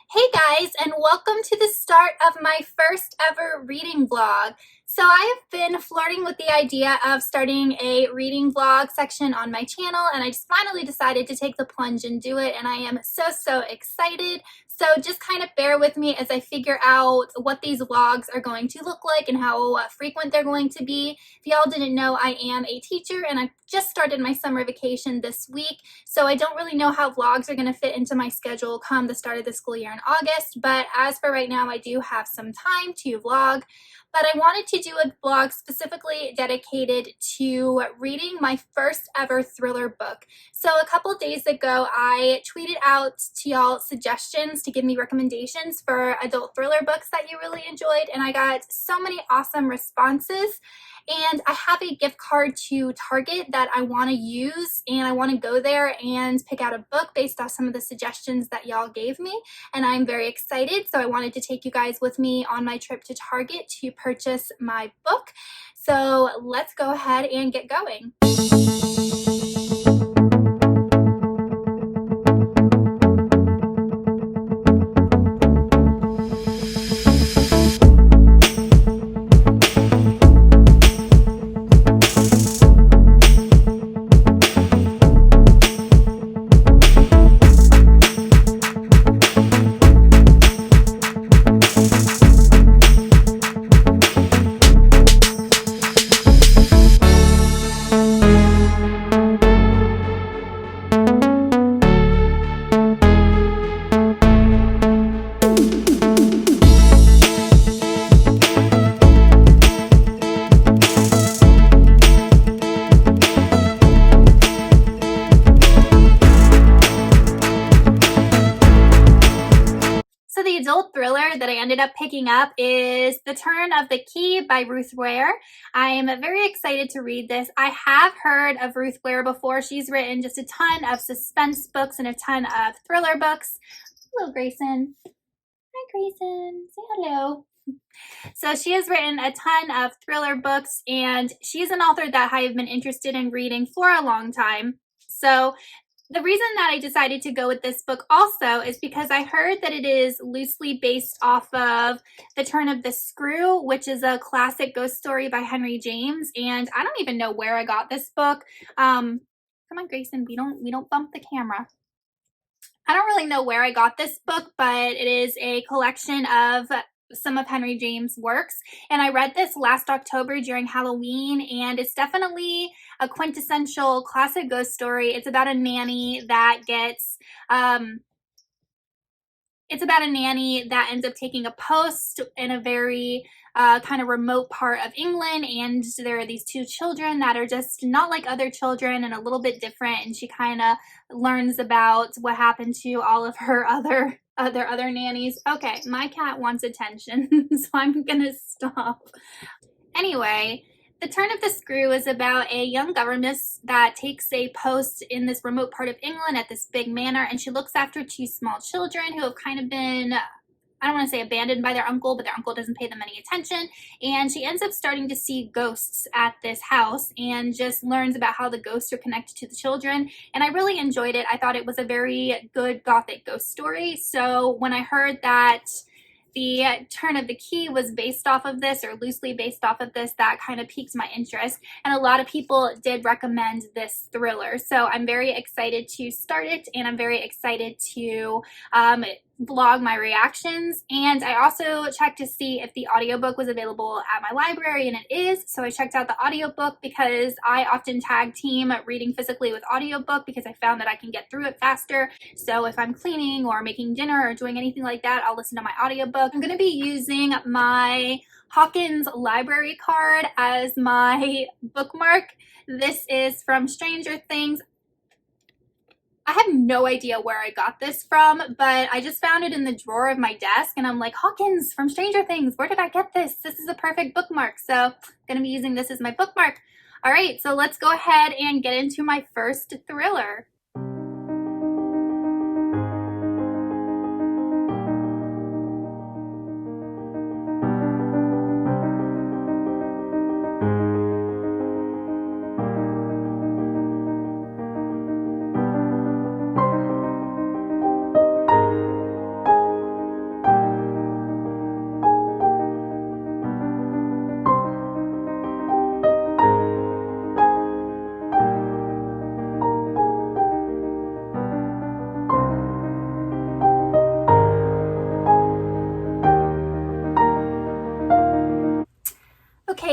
Hey guys, and welcome to the start of my first ever reading vlog. So I have been flirting with the idea of starting a reading vlog section on my channel, and I just finally decided to take the plunge and do it, and I am so excited. So just kind of bear with me as I figure out what these vlogs are going to look like and how frequent they're going to be. If y'all didn't know, I am a teacher and I just started my summer vacation this week. So I don't really know how vlogs are going to fit into my schedule come the start of the school year in August, but as for right now, I do have some time to vlog. But I wanted to do a vlog specifically dedicated to reading my first ever thriller book. So a couple days ago, I tweeted out to y'all suggestions to give me recommendations for adult thriller books that you really enjoyed, and I got so many awesome responses. And I have a gift card to Target that I want to use, and I want to go there and pick out a book based off some of the suggestions that y'all gave me, and I'm very excited. So I wanted to take you guys with me on my trip to Target to purchase my book. So let's go ahead and get going. So the adult thriller that I ended up picking up is The Turn of the Key by Ruth Ware. I am very excited to read this. I have heard of Ruth Ware before. She's written just a ton of suspense books and a ton of thriller books. Hello, Grayson. Hi, Grayson. Say hello. So she has written a ton of thriller books, and she's an author that I have been interested in reading for a long time. So the reason that I decided to go with this book also is because I heard that it is loosely based off of The Turn of the Screw, which is a classic ghost story by Henry James, and I don't even know where I got this book. Come on, Grayson, we don't bump the camera. I don't really know where I got this book, but it is a collection of some of Henry James' works, and I read this last October during Halloween, and it's definitely a quintessential classic ghost story. It's about a nanny that gets ends up taking a post in a very kind of remote part of England, and there are these two children that are just not like other children and a little bit different, and she kind of learns about what happened to all of her other nannies. Okay, my cat wants attention, so I'm gonna stop. Anyway, The Turn of the Screw is about a young governess that takes a post in this remote part of England at this big manor, and she looks after two small children who have kind of been, I don't want to say abandoned by their uncle, but their uncle doesn't pay them any attention, and she ends up starting to see ghosts at this house and just learns about how the ghosts are connected to the children, and I really enjoyed it. I thought it was a very good gothic ghost story, so when I heard that The Turn of the Key was based off of this, or loosely based off of this, that kind of piqued my interest, and a lot of people did recommend this thriller, so I'm very excited to start it, and I'm very excited to vlog my reactions. And I also checked to see if the audiobook was available at my library, and it is, so I checked out the audiobook because I often tag team reading physically with audiobook because I found that I can get through it faster. So if I'm cleaning or making dinner or doing anything like that, I'll listen to my audiobook. I'm going to be using my Hawkins library card as my bookmark. This is from Stranger Things. I have no idea where I got this from, but I just found it in the drawer of my desk, and I'm like, Hawkins from Stranger Things, where did I get this? This is a perfect bookmark, so I'm going to be using this as my bookmark. All right, so let's go ahead and get into my first thriller.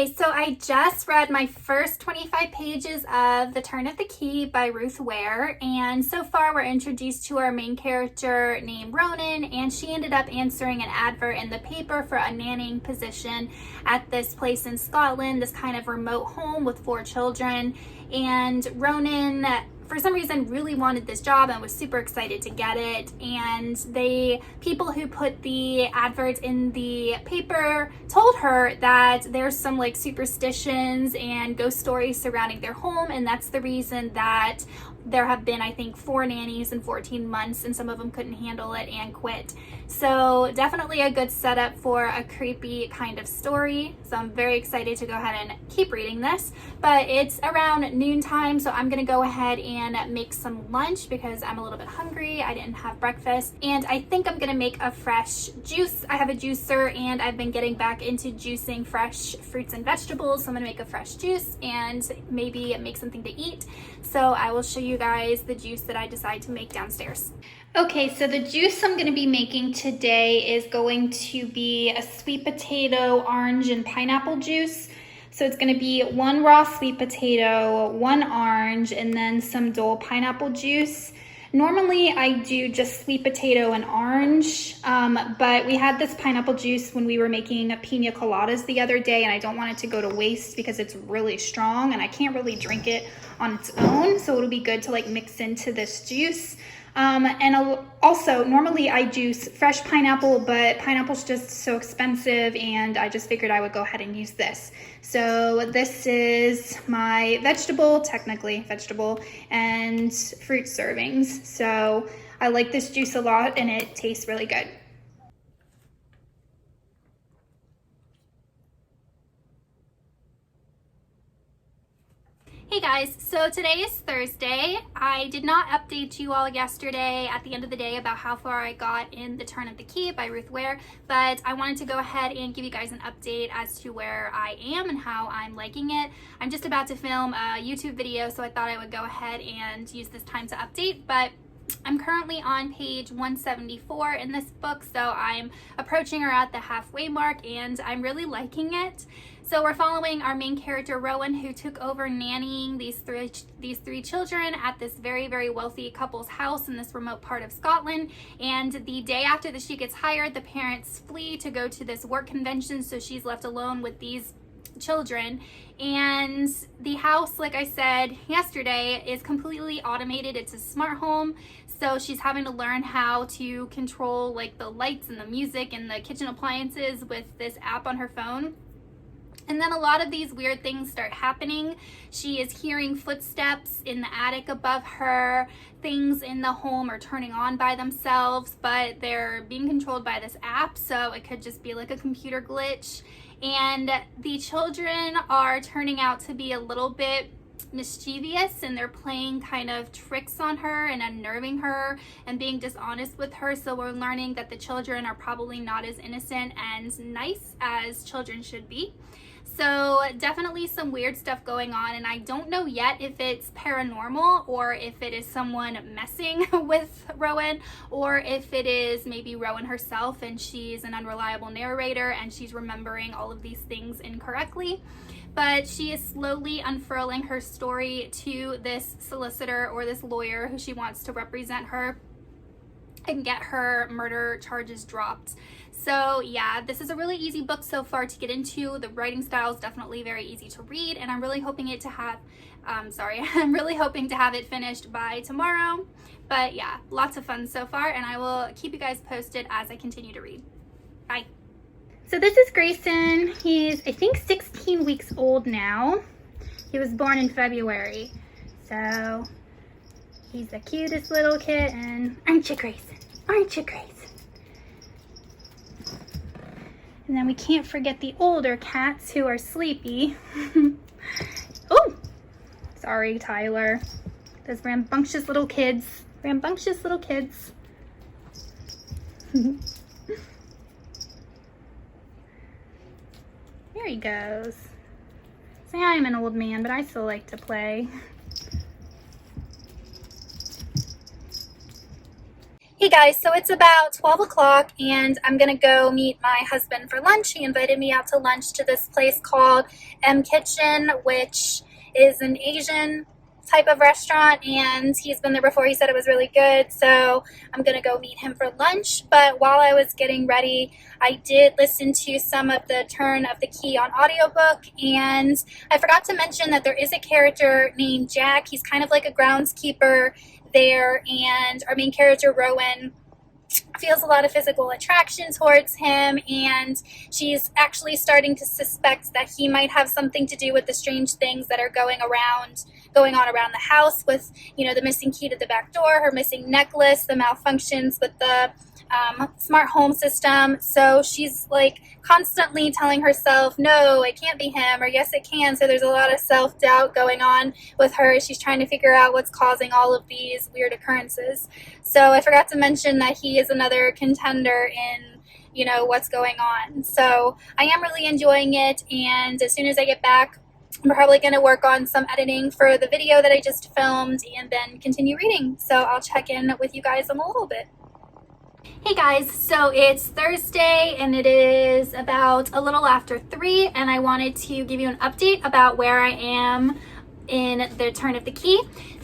Okay, so I just read my first 25 pages of The Turn of the Key by Ruth Ware, and so far we're introduced to our main character named Ronan, and she ended up answering an advert in the paper for a nannying position at this place in Scotland, this kind of remote home with 4 children. And Ronan, for some reason, really wanted this job and was super excited to get it. And people who put the adverts in the paper told her that there's some like superstitions and ghost stories surrounding their home, and that's the reason that there have been, I think, 4 nannies in 14 months, and some of them couldn't handle it and quit. So definitely a good setup for a creepy kind of story. So I'm very excited to go ahead and keep reading this. But it's around noontime, so I'm gonna go ahead and make some lunch because I'm a little bit hungry. I didn't have breakfast, and I think I'm gonna make a fresh juice. I have a juicer, and I've been getting back into juicing fresh fruits and vegetables. So I'm gonna make a fresh juice and maybe make something to eat. So I will show you guys the juice that I decide to make downstairs. Okay, so the juice I'm going to be making today is going to be a sweet potato, orange, and pineapple juice. So it's going to be 1 raw sweet potato, 1 orange, and then some Dole pineapple juice. Normally I do just sweet potato and orange, but we had this pineapple juice when we were making pina coladas the other day, and I don't want it to go to waste because it's really strong and I can't really drink it on its own. So it'll be good to like mix into this juice. And also, normally I juice fresh pineapple, but pineapple's just so expensive, and I just figured I would go ahead and use this. So this is my technically vegetable, and fruit servings. So I like this juice a lot, and it tastes really good. Hey guys, so today is Thursday. I did not update you all yesterday at the end of the day about how far I got in The Turn of the Key by Ruth Ware, but I wanted to go ahead and give you guys an update as to where I am and how I'm liking it. I'm just about to film a YouTube video, so I thought I would go ahead and use this time to update, but I'm currently on page 174 in this book, so I'm approaching her at the halfway mark, and I'm really liking it. So we're following our main character Rowan, who took over nannying these three children at this very, very wealthy couple's house in this remote part of Scotland. And the day after that she gets hired, the parents flee to go to this work convention, so she's left alone with these children. And the house, like I said yesterday, is completely automated. It's a smart home, so she's having to learn how to control like the lights and the music and the kitchen appliances with this app on her phone. And then a lot of these weird things start happening. She is hearing footsteps in the attic above her. Things in the home are turning on by themselves, but they're being controlled by this app, so it could just be like a computer glitch. And the children are turning out to be a little bit mischievous, and they're playing kind of tricks on her and unnerving her and being dishonest with her. So we're learning that the children are probably not as innocent and nice as children should be. So definitely some weird stuff going on, and I don't know yet if it's paranormal or if it is someone messing with Rowan, or if it is maybe Rowan herself and she's an unreliable narrator and she's remembering all of these things incorrectly. But she is slowly unfurling her story to this solicitor or this lawyer who she wants to represent her and get her murder charges dropped. So yeah, this is a really easy book so far to get into. The writing style is definitely very easy to read, and I'm really hoping to have it finished by tomorrow. But yeah, lots of fun so far, and I will keep you guys posted as I continue to read. Bye. So this is Grayson. He's, I think, 16 weeks old now. He was born in February. So he's the cutest little kitten. Aren't you, Grayson? Aren't you, Grayson? And then we can't forget the older cats who are sleepy. Oh, sorry, Tyler. Those rambunctious little kids. Rambunctious little kids. There he goes. Say I am an old man, but I still like to play. Hey Guys, so it's about 12 o'clock and I'm gonna go meet my husband for lunch. He invited me out to lunch to this place called M Kitchen, which is an Asian type of restaurant, and he's been there before. He said it was really good, so I'm gonna go meet him for lunch. But while I was getting ready, I did listen to some of the Turn of the Key on audiobook, and I forgot to mention that there is a character named Jack. He's kind of like a groundskeeper there, and our main character Rowan feels a lot of physical attraction towards him, and she's actually starting to suspect that he might have something to do with the strange things that are going on around the house, with, you know, the missing key to the back door, her missing necklace, the malfunctions with the smart home system. So she's like constantly telling herself, no, it can't be him, or yes, it can. So there's a lot of self-doubt going on with her. She's trying to figure out what's causing all of these weird occurrences. So I forgot to mention that he is another contender in, you know, what's going on. So I am really enjoying it, and as soon as I get back, I'm probably going to work on some editing for the video that I just filmed and then continue reading. So I'll check in with you guys in a little bit. Hey guys, so it's Thursday and it is about a little after 3, and I wanted to give you an update about where I am in the Turn of the Key.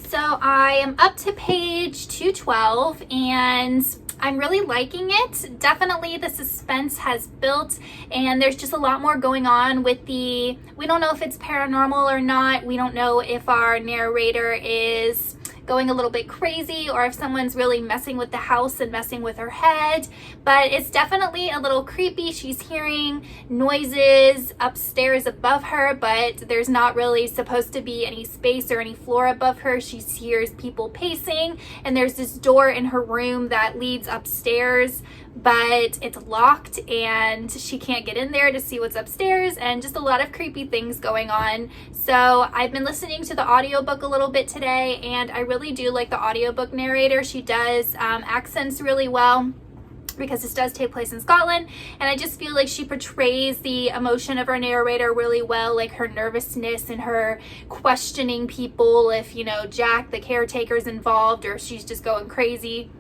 So I am up to page 212 and I'm really liking it. Definitely the suspense has built, and there's just a lot more going on with we don't know if it's paranormal or not. We don't know if our narrator is going a little bit crazy or if someone's really messing with the house and messing with her head, but it's definitely a little creepy. She's hearing noises upstairs above her, but there's not really supposed to be any space or any floor above her. She hears people pacing, and there's this door in her room that leads upstairs, but it's locked and she can't get in there to see what's upstairs, and just a lot of creepy things going on. So I've been listening to the audiobook a little bit today, and I really do like the audiobook narrator. She does accents really well, because this does take place in Scotland, and I just feel like she portrays the emotion of our narrator really well, like her nervousness and her questioning people if, you know, Jack the caretaker's involved or if she's just going crazy.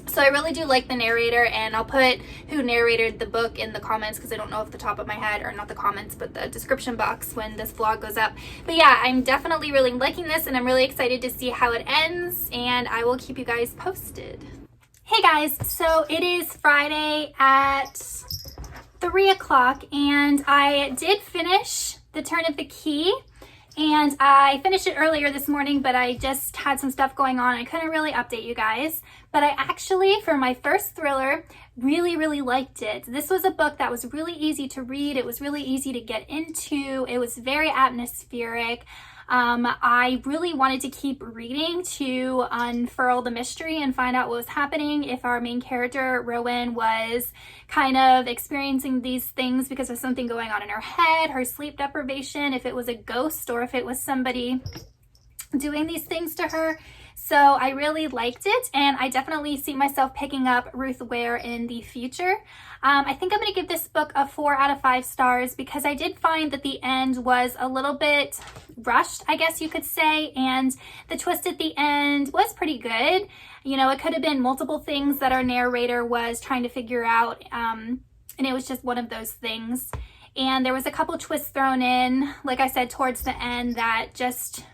So I really do like the narrator, and I'll put who narrated the book in the comments, because I don't know off the top of my head, or not the comments, but the description box when this vlog goes up. But yeah, I'm definitely really liking this, and I'm really excited to see how it ends, and I will keep you guys posted. Hey guys, so it is Friday at 3 o'clock, and I did finish the Turn of the Key. And I finished it earlier this morning, but I just had some stuff going on. I couldn't really update you guys. But I actually, for my first thriller, really, really liked it. This was a book that was really easy to read. It was really easy to get into. It was very atmospheric. I really wanted to keep reading to unfurl the mystery and find out what was happening, if our main character, Rowan, was kind of experiencing these things because of something going on in her head, her sleep deprivation, if it was a ghost or if it was somebody doing these things to her. So I really liked it, and I definitely see myself picking up Ruth Ware in the future. I think I'm going to give this book a 4 out of 5 stars, because I did find that the end was a little bit rushed, I guess you could say, and the twist at the end was pretty good. You know, it could have been multiple things that our narrator was trying to figure out, and it was just one of those things. And there was a couple twists thrown in, like I said, towards the end that just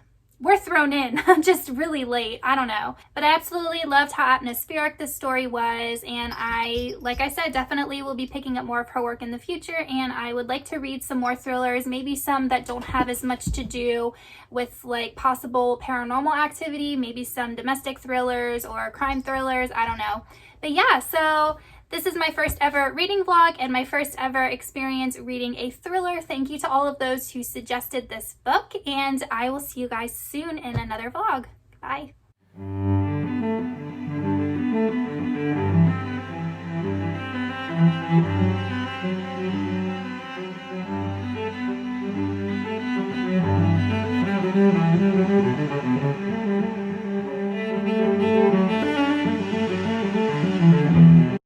were thrown in just really late. I don't know. But I absolutely loved how atmospheric this story was, and I, like I said, definitely will be picking up more of her work in the future, and I would like to read some more thrillers, maybe some that don't have as much to do with like possible paranormal activity, maybe some domestic thrillers or crime thrillers, I don't know. But yeah, so this is my first ever reading vlog and my first ever experience reading a thriller. Thank you to all of those who suggested this book, and I will see you guys soon in another vlog. Bye.